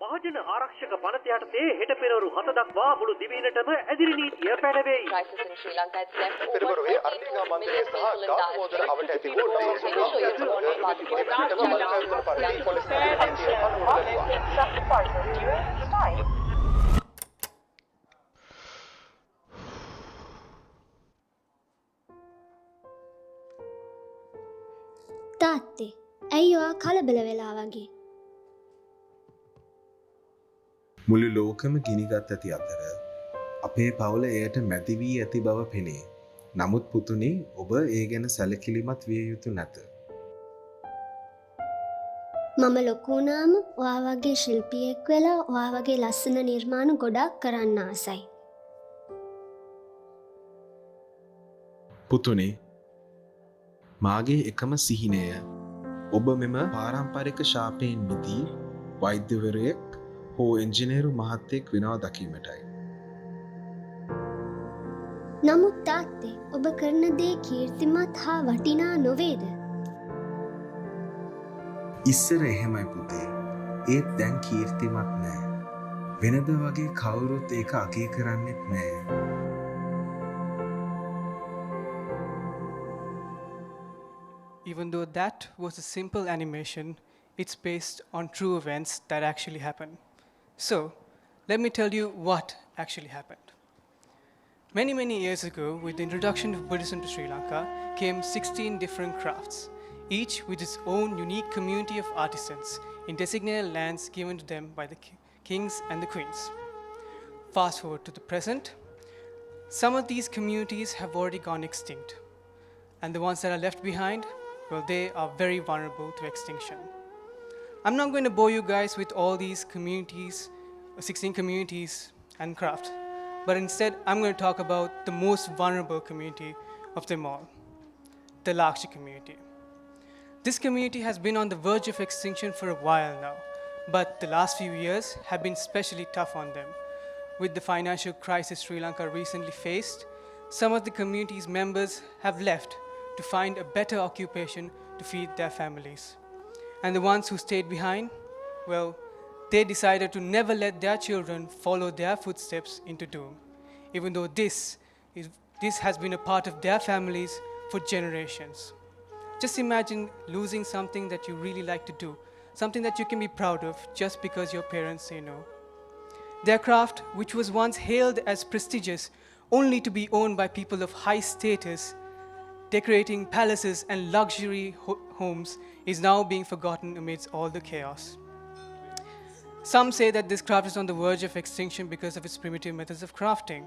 මහජන ආරක්ෂක පනත යටතේ හෙට පෙරවරු 7 දක්වා මුළු දිවයිනටම ඇදිරි නීතිය පැනවෙයි. Crisis in Sri Lanka has left over පෙරවරුවේ අර්ථිකා මන්ත්‍රී සහ ගාමෝදර අවට ඇති වූ තාත්තේ ඇයි ඔයා කලබල වෙලා වගේ? මුළු ලෝකම ගිනිගත් ඇති අතර අපේ පවුල එයට මැදි වී ඇති බව පෙනේ. නමුත් පුතුනි, ඔබ ඒ ගැන සැලකිලිමත් විය යුතු නැත. මම ලොකු වුණාම ඔයා වගේ ශිල්පියෙක් වෙලා ඔයා වගේ ලස්සන නිර්මාණ ගොඩක් කරන්න ආසයි. පුතුනි, මාගේ එකම සිහිනය ඔබ මෙම පාරම්පරික ශාපයෙන් මිදී වෛද්‍යවරයෙක් හෝ එන්ජිනේරු මහත්තයෙක් වෙනවා දකීමටයි. නමුත් තාත්තේ ඔබ කරන දේ කීර්තිමත් හා වටිනා නොවේද? ඉස්සර එහෙමයි පුතේ. ඒත් දැන් කීර්තිමත් නෑ. වෙනද වගේ කවුරුත් ඒක අගය කරන්නෙත් නෑ. Even though that was a simple animation, it's based on true events that actually happened. So, let me tell you what actually happened. Many years ago, with the introduction of Buddhism to Sri Lanka, came 16 different crafts, each with its own unique community of artisans in designated lands given to them by the kings and the queens. Fast forward to the present, some of these communities have already gone extinct, and the ones that are left behind, well, they are very vulnerable to extinction. I'm not going to bore you guys with all these communities, 16 communities and craft, but instead I'm going to talk about the most vulnerable community of them all, the Lakshi community. This community has been on the verge of extinction for a while now, but the last few years have been especially tough on them. With the financial crisis Sri Lanka recently faced, some of the community's members have left to find a better occupation to feed their families. And the ones who stayed behind, well, they decided to never let their children follow their footsteps into doom, even though this has been a part of their families for generations. Just imagine losing something that you really like to do, something that you can be proud of just because your parents say no. Their craft, which was once hailed as prestigious, only to be owned by people of high status, decorating palaces and luxury homes, is now being forgotten amidst all the chaos. Some say that this craft is on the verge of extinction because of its primitive methods of crafting.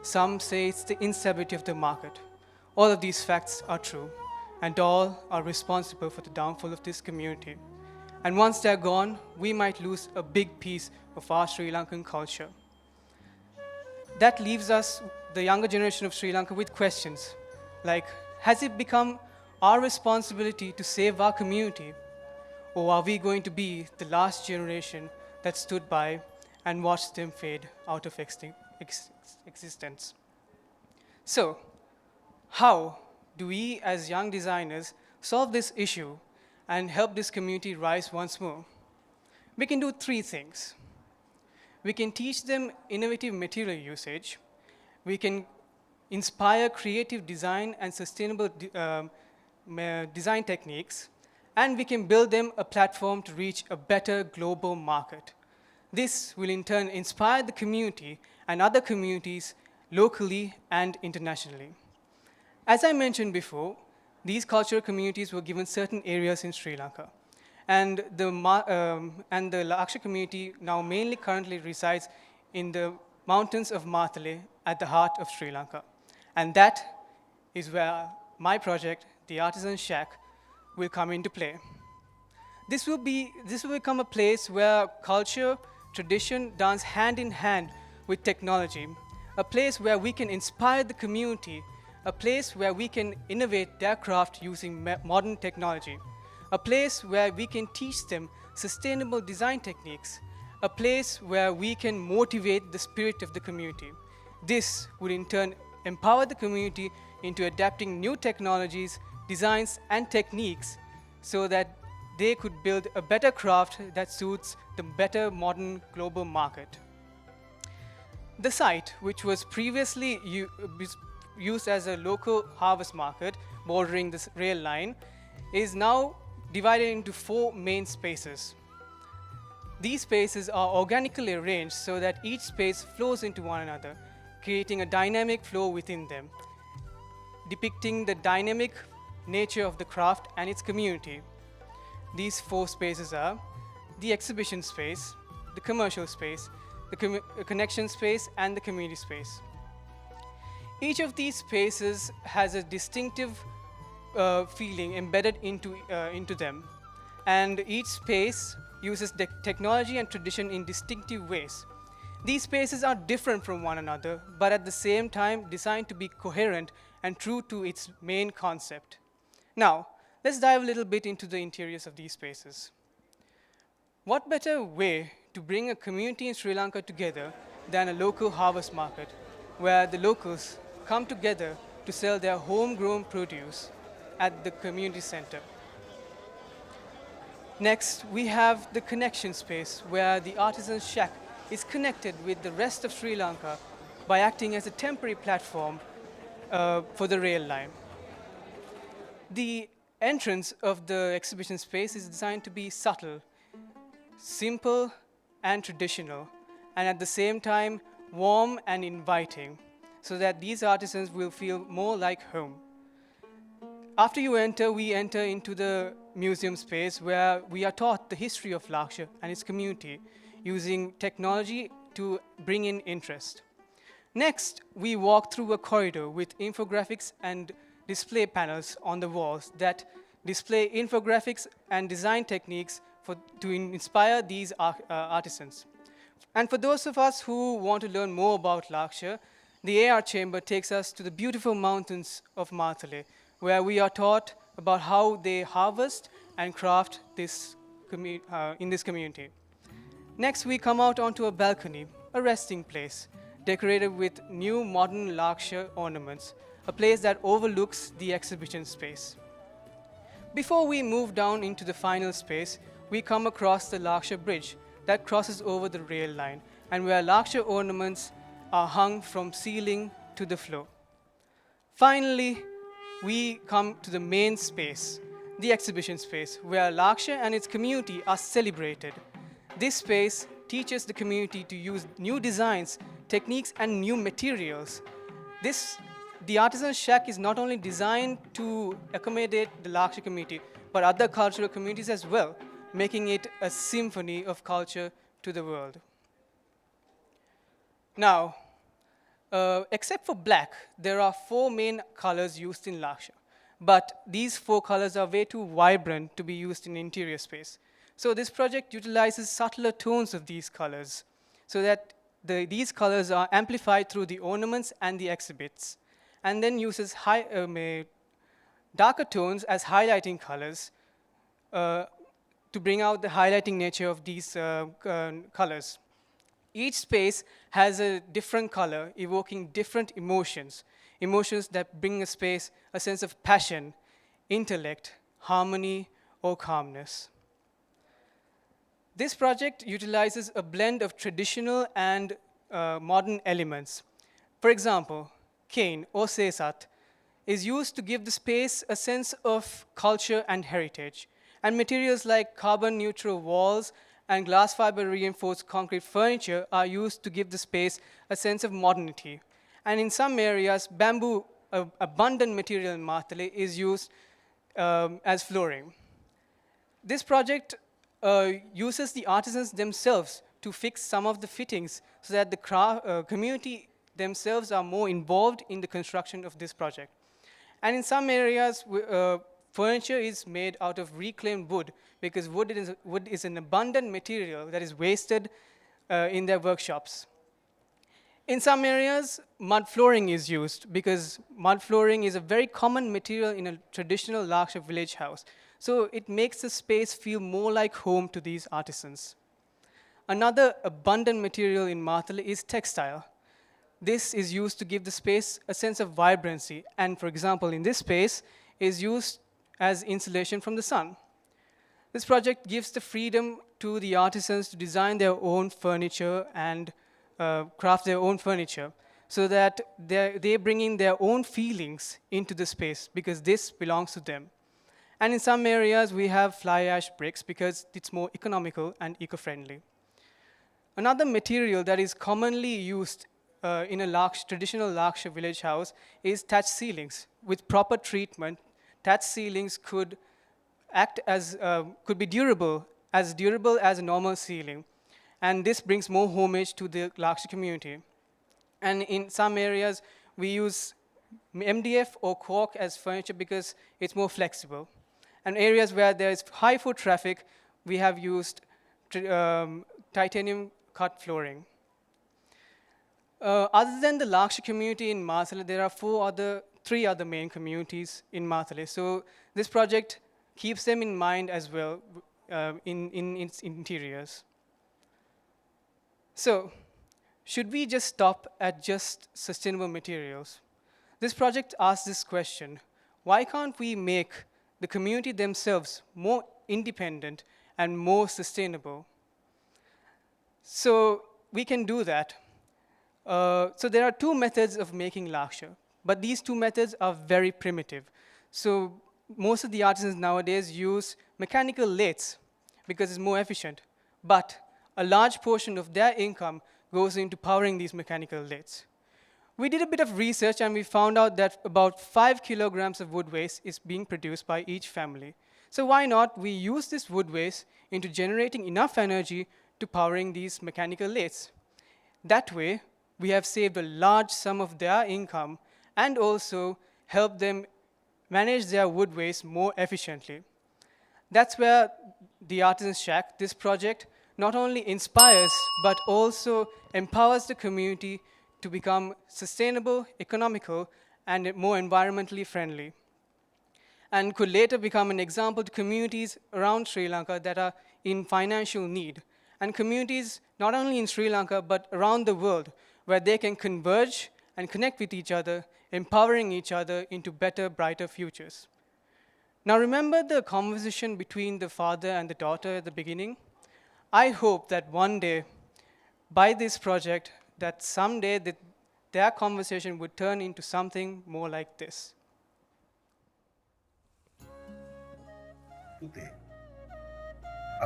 Some say it's the instability of the market. All of these facts are true, and all are responsible for the downfall of this community. And once they're gone, we might lose a big piece of our Sri Lankan culture. That leaves us, the younger generation of Sri Lanka, with questions like, has it become our responsibility to save our community, or are we going to be the last generation that stood by and watched them fade out of existence? So, how do we as young designers solve this issue and help this community rise once more? We can do 3 things. We can teach them innovative material usage. We can inspire creative design and sustainable design techniques, and we can build them a platform to reach a better global market. This will in turn inspire the community and other communities locally and internationally. As I mentioned before, these cultural communities were given certain areas in Sri Lanka, and the Lakshi community now mainly currently resides in the mountains of Matale at the heart of Sri Lanka. And that is where my project, the Artisan Shack, will come into play. This will become a place where culture, tradition dance hand in hand with technology, a place where we can inspire the community, a place where we can innovate their craft using modern technology, a place where we can teach them sustainable design techniques, a place where we can motivate the spirit of the community. This would in turn empower the community into adapting new technologies, designs, and techniques so that they could build a better craft that suits the better modern global market. The site, which was previously used as a local harvest market bordering this rail line, is now divided into 4 main spaces. These spaces are organically arranged so that each space flows into one another, creating a dynamic flow within them, depicting the dynamic nature of the craft and its community. These 4 spaces are the exhibition space, the commercial space, the connection space, and the community space. Each of these spaces has a distinctive feeling embedded into them, and each space uses technology and tradition in distinctive ways. These spaces are different from one another, but at the same time designed to be coherent and true to its main concept. Now, let's dive a little bit into the interiors of these spaces. What better way to bring a community in Sri Lanka together than a local harvest market, where the locals come together to sell their homegrown produce at the community center. Next, we have the connection space, where the artisan shack is connected with the rest of Sri Lanka by acting as a temporary platform for the rail line. The entrance of the exhibition space is designed to be subtle, simple, and traditional, and at the same time warm and inviting, so that these artisans will feel more like home. After you enter, we enter into the museum space, where we are taught the history of Laksha and its community using technology to bring in interest. Next, we walk through a corridor with infographics and display panels on the walls that display infographics and design techniques to inspire these artisans. And for those of us who want to learn more about Laksha, the AR chamber takes us to the beautiful mountains of Matale, where we are taught about how they harvest and craft this in this community. Next, we come out onto a balcony, a resting place, decorated with new modern Laksha ornaments, a place that overlooks the exhibition space. Before we move down into the final space, we come across the Laksha bridge that crosses over the rail line, and where Laksha ornaments are hung from ceiling to the floor. Finally, we come to the main space, the exhibition space, where Laksha and its community are celebrated. This space teaches the community to use new designs, techniques, and new materials. The Artisan Shack is not only designed to accommodate the Laksha community, but other cultural communities as well, making it a symphony of culture to the world. Now, except for black, there are 4 main colors used in Laksha. But these 4 colors are way too vibrant to be used in interior space. So this project utilizes subtler tones of these colors, so that these colors are amplified through the ornaments and the exhibits, and then uses darker tones as highlighting colors to bring out the highlighting nature of these colors. Each space has a different color, evoking different emotions that bring a space a sense of passion, intellect, harmony, or calmness. This project utilizes a blend of traditional and modern elements. For example, cane or sesat is used to give the space a sense of culture and heritage, and materials like carbon-neutral walls and glass fiber reinforced concrete furniture are used to give the space a sense of modernity. And in some areas, bamboo, abundant material in Matale, is used as flooring. This project uses the artisans themselves to fix some of the fittings so that the community themselves are more involved in the construction of this project. And in some areas, furniture is made out of reclaimed wood, because wood is an abundant material that is wasted in their workshops. In some areas, mud flooring is used, because mud flooring is a very common material in a traditional Laksha village house. So it makes the space feel more like home to these artisans. Another abundant material in Matale is textile. This is used to give the space a sense of vibrancy, and for example, in this space, is used as insulation from the sun. This project gives the freedom to the artisans to design their own furniture and craft their own furniture, so that they bring in their own feelings into the space because this belongs to them. And in some areas, we have fly ash bricks because it's more economical and eco-friendly. Another material that is commonly used in a traditional Lakshya village house is thatched ceilings. With proper treatment, thatched ceilings could be durable as a normal ceiling. And this brings more homage to the Lakshya community. And in some areas, we use MDF or cork as furniture because it's more flexible. And areas where there is high foot traffic, we have used titanium cut flooring. Other than the Lakshya community in Marthalle, there are three other main communities in Marthalle. So this project keeps them in mind as well in its interiors. So, should we just stop at just sustainable materials? This project asks this question: why can't we make the community themselves more independent and more sustainable? So we can do that. So there are two methods of making Lakshya, but these two methods are very primitive. So most of the artisans nowadays use mechanical lathes because it's more efficient, but a large portion of their income goes into powering these mechanical lathes. We did a bit of research and we found out that about 5 kilograms of wood waste is being produced by each family. So why not we use this wood waste into generating enough energy to powering these mechanical lathes? That way, we have saved a large sum of their income and also helped them manage their wood waste more efficiently. That's where the Artisan Shack, this project, not only inspires but also empowers the community to become sustainable, economical, and more environmentally friendly, and could later become an example to communities around Sri Lanka that are in financial need, and communities not only in Sri Lanka but around the world where they can converge and connect with each other, empowering each other into better, brighter futures. Now remember the conversation between the father and the daughter at the beginning? I hope that one day, by this project, that someday their conversation would turn into something more like this. පුතේ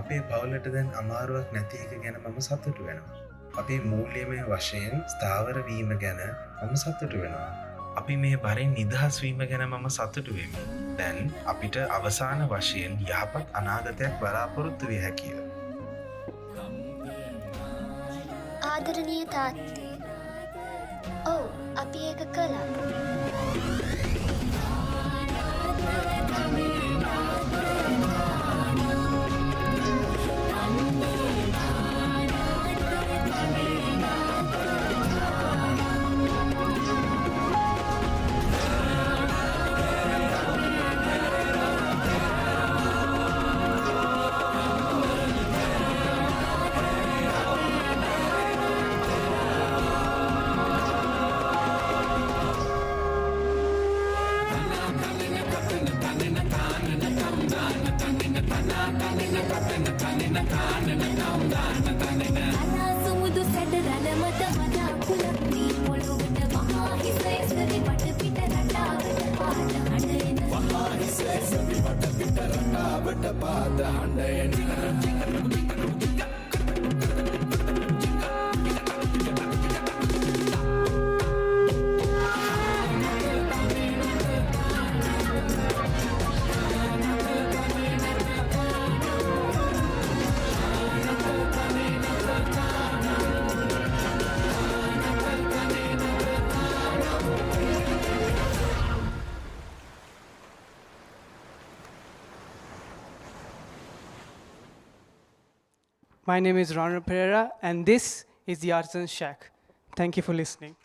අපේ පවුලට දැන් අමාරුවක් නැති එක ගැන මම සතුටු වෙනවා. අපේ මූල්‍යමය වශයෙන් ස්ථාවර වීම ගැන මම සතුටු වෙනවා. අපි මේ බරින් නිදහස් වීම ගැන මම සතුටු වෙමි. දැන් අපිට අවසාන වශයෙන් යහපත් අනාගතයක් බලාපොරොත්තු විය හැකිය. ආදරණීය තාත්තේ. ඔව්, අපි ඒක කළා. My name is Ranura Perera, and this is the Artisan Shack. Thank you for listening.